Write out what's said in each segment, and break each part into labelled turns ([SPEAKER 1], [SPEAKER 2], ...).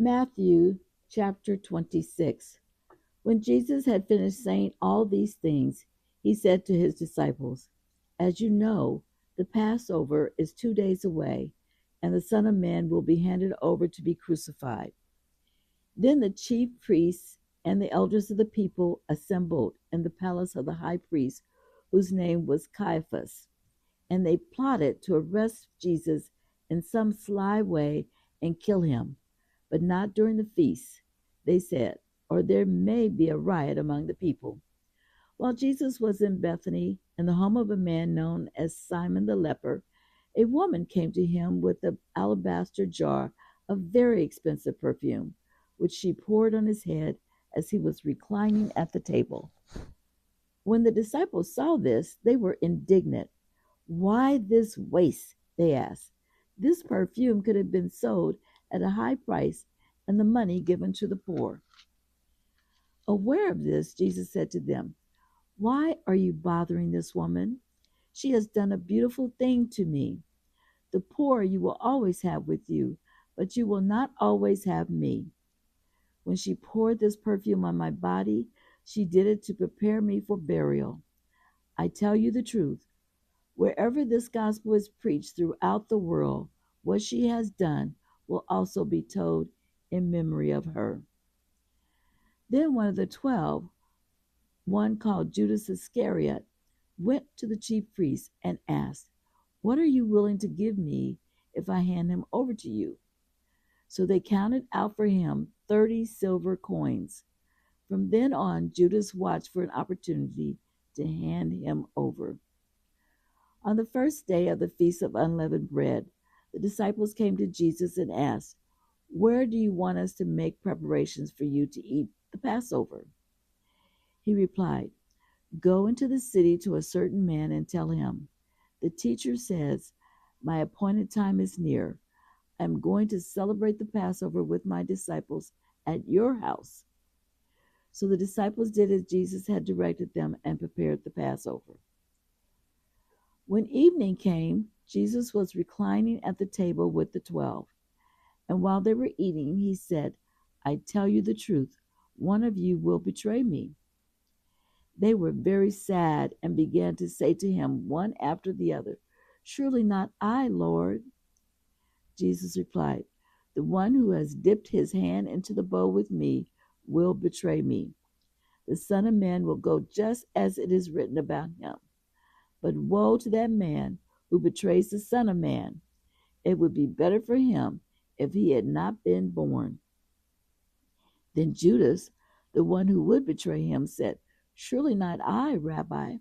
[SPEAKER 1] Matthew chapter 26. When Jesus had finished saying all these things, he said to his disciples, "As you know, the Passover is 2 days away, and the Son of Man will be handed over to be crucified." Then the chief priests and the elders of the people assembled in the palace of the high priest, whose name was Caiaphas, and they plotted to arrest Jesus in some sly way and kill him, but not during the feast, they said, or there may be a riot among the people. While Jesus was in Bethany, in the home of a man known as Simon the leper, a woman came to him with an alabaster jar of very expensive perfume, which she poured on his head as he was reclining at the table. When the disciples saw this, they were indignant. "Why this waste?" they asked. "This perfume could have been sold at a high price and the money given to the poor." Aware of this, Jesus said to them, "Why are you bothering this woman? She has done a beautiful thing to me. The poor you will always have with you, but you will not always have me. When she poured this perfume on my body, she did it to prepare me for burial. I tell you the truth. Wherever this gospel is preached throughout the world, what she has done will also be told in memory of her." Then one of the 12, one called Judas Iscariot, went to the chief priests and asked, "What are you willing to give me if I hand him over to you?" So they counted out for him 30 silver coins. From then on, Judas watched for an opportunity to hand him over. On the first day of the Feast of Unleavened Bread, the disciples came to Jesus and asked, "Where do you want us to make preparations for you to eat the Passover?" He replied, "Go into the city to a certain man and tell him, 'The teacher says, my appointed time is near. I am going to celebrate the Passover with my disciples at your house.'" So the disciples did as Jesus had directed them and prepared the Passover. When evening came, Jesus was reclining at the table with the 12. And while they were eating, he said, "I tell you the truth, one of you will betray me." They were very sad and began to say to him one after the other, "Surely not I, Lord." Jesus replied, "The one who has dipped his hand into the bowl with me will betray me. The Son of Man will go just as it is written about him. But woe to that man who betrays the Son of Man. It would be better for him if he had not been born." Then Judas, the one who would betray him, said, "Surely not I, Rabbi."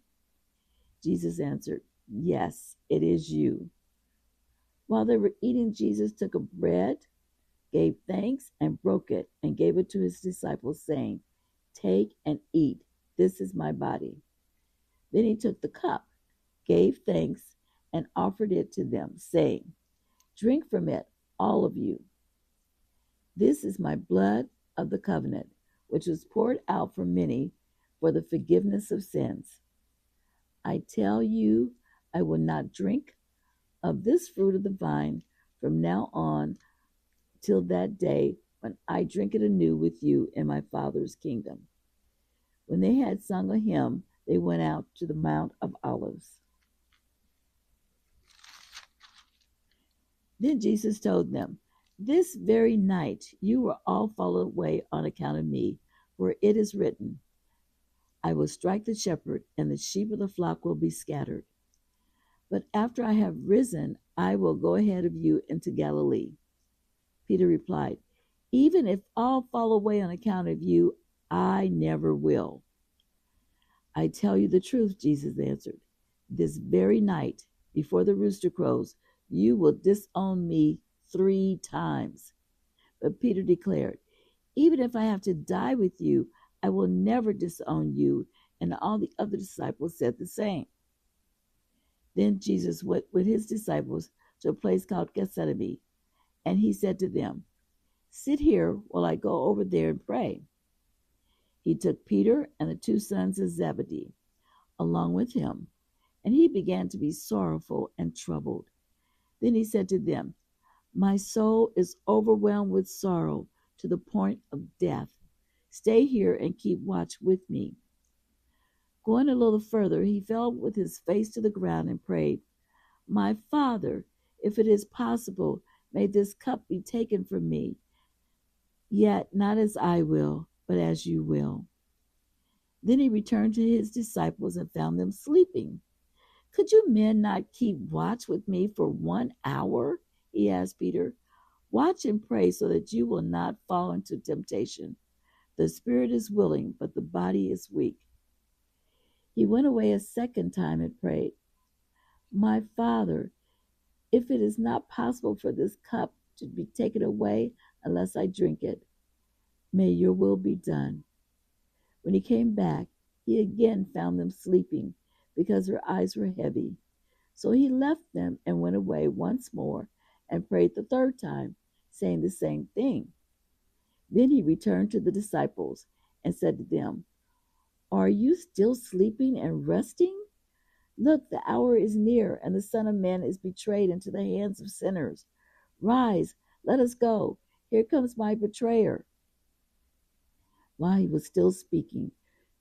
[SPEAKER 1] Jesus answered, "Yes, it is you." While they were eating, Jesus took a bread, gave thanks, and broke it, and gave it to his disciples, saying, "Take and eat. This is my body." Then he took the cup, gave thanks, and offered it to them, saying, "Drink from it, all of you. This is my blood of the covenant, which was poured out for many for the forgiveness of sins. I tell you, I will not drink of this fruit of the vine from now on till that day when I drink it anew with you in my Father's kingdom." When they had sung a hymn, they went out to the Mount of Olives. Then Jesus told them, "This very night you will all fall away on account of me, for it is written, I will strike the shepherd, and the sheep of the flock will be scattered. But after I have risen, I will go ahead of you into Galilee." Peter replied, "Even if all fall away on account of you, I never will." "I tell you the truth," Jesus answered. "This very night, before the rooster crows, you will disown me 3 times." But Peter declared, "Even if I have to die with you, I will never disown you." And all the other disciples said the same. Then Jesus went with his disciples to a place called Gethsemane, and he said to them, "Sit here while I go over there and pray." He took Peter and the 2 sons of Zebedee along with him, and he began to be sorrowful and troubled. Then he said to them, "My soul is overwhelmed with sorrow to the point of death. Stay here and keep watch with me." Going a little further, he fell with his face to the ground and prayed, "My Father, if it is possible, may this cup be taken from me, yet not as I will, but as you will." Then he returned to his disciples and found them sleeping. "Could you men not keep watch with me for 1 hour?" he asked Peter. "Watch and pray so that you will not fall into temptation. The spirit is willing, but the body is weak." He went away a second time and prayed, "My Father, if it is not possible for this cup to be taken away unless I drink it, may your will be done." When he came back, he again found them sleeping because their eyes were heavy. So he left them and went away once more and prayed the third time, saying the same thing. Then he returned to the disciples and said to them, "Are you still sleeping and resting? Look, the hour is near, and the Son of Man is betrayed into the hands of sinners. Rise, let us go. Here comes my betrayer." While he was still speaking,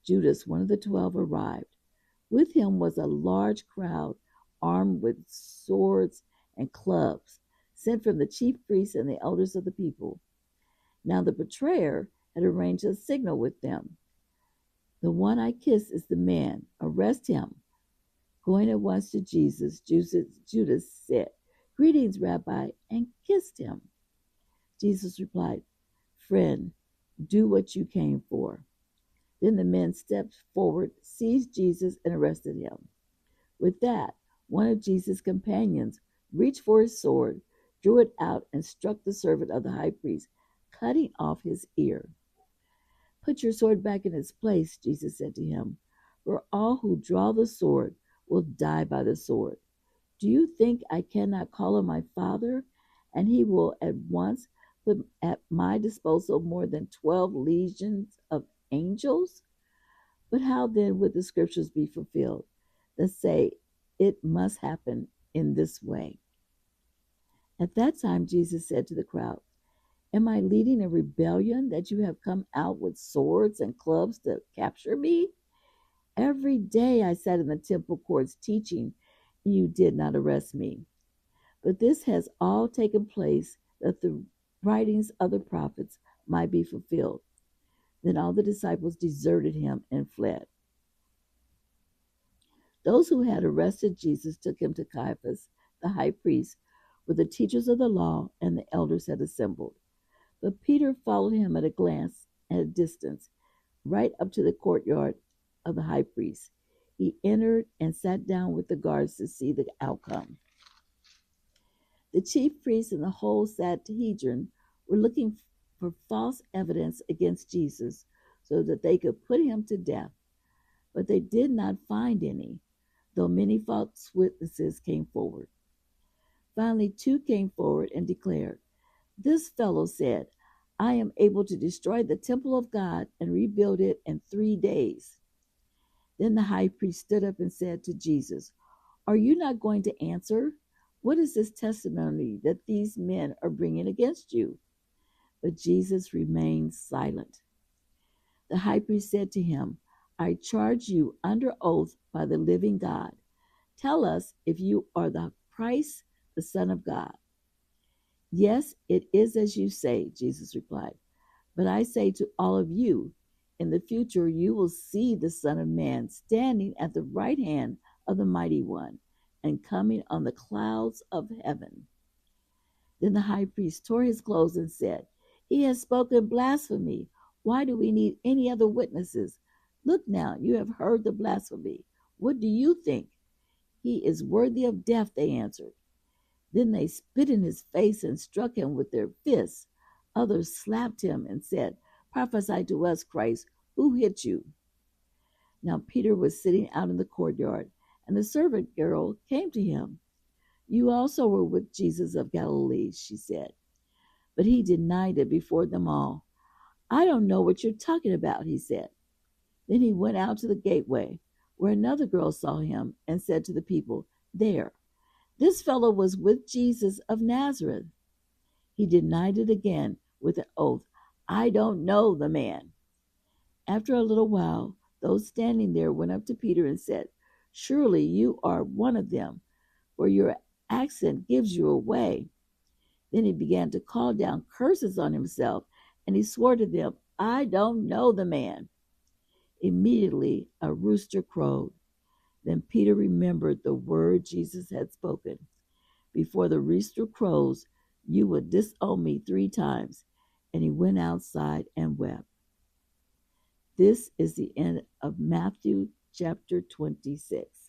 [SPEAKER 1] Judas, one of the 12, arrived. With him was a large crowd, armed with swords and clubs, sent from the chief priests and the elders of the people. Now the betrayer had arranged a signal with them. "The one I kiss is the man. Arrest him." Going at once to Jesus, Judas said, "Greetings, Rabbi," and kissed him. Jesus replied, "Friend, do what you came for." Then the men stepped forward, seized Jesus, and arrested him. With that, one of Jesus' companions reached for his sword, drew it out, and struck the servant of the high priest, cutting off his ear. "Put your sword back in its place," Jesus said to him, "for all who draw the sword will die by the sword. Do you think I cannot call on my Father, and he will at once put at my disposal more than 12 legions of angels? But how then would the scriptures be fulfilled that say it must happen in this way?" At that time, Jesus said to the crowd, "Am I leading a rebellion that you have come out with swords and clubs to capture me? Every day I sat in the temple courts teaching, and you did not arrest me. But this has all taken place that the writings of the prophets might be fulfilled." Then all the disciples deserted him and fled. Those who had arrested Jesus took him to Caiaphas, the high priest, where the teachers of the law and the elders had assembled. But Peter followed him at a glance, at a distance, right up to the courtyard of the high priest. He entered and sat down with the guards to see the outcome. The chief priests and the whole Sanhedrin were looking for false evidence against Jesus so that they could put him to death. But they did not find any, though many false witnesses came forward. Finally, 2 came forward and declared, "This fellow said, 'I am able to destroy the temple of God and rebuild it in 3 days.'" Then the high priest stood up and said to Jesus, "Are you not going to answer? What is this testimony that these men are bringing against you?" But Jesus remained silent. The high priest said to him, "I charge you under oath by the living God. Tell us if you are the Christ, the Son of God." "Yes, it is as you say," Jesus replied. "But I say to all of you, in the future you will see the Son of Man standing at the right hand of the Mighty One and coming on the clouds of heaven." Then the high priest tore his clothes and said, "He has spoken blasphemy. Why do we need any other witnesses? Look now, you have heard the blasphemy. What do you think?" "He is worthy of death," they answered. Then they spit in his face and struck him with their fists. Others slapped him and said, "Prophesy to us, Christ, who hit you?" Now Peter was sitting out in the courtyard, and the servant girl came to him. "You also were with Jesus of Galilee," she said. But he denied it before them all. "I don't know what you're talking about," he said. Then he went out to the gateway, where another girl saw him and said to the people, "There, this fellow was with Jesus of Nazareth." He denied it again with an oath, I don't know the man. After a little while, those standing there went up to Peter and said, Surely you are one of them, for your accent gives you away. Then he began to call down curses on himself, and he swore to them, I don't know the man. Immediately a rooster crowed. Then Peter remembered the word Jesus had spoken. Before the rooster crows, you will disown me 3 times. And he went outside and wept. This is the end of Matthew chapter 26.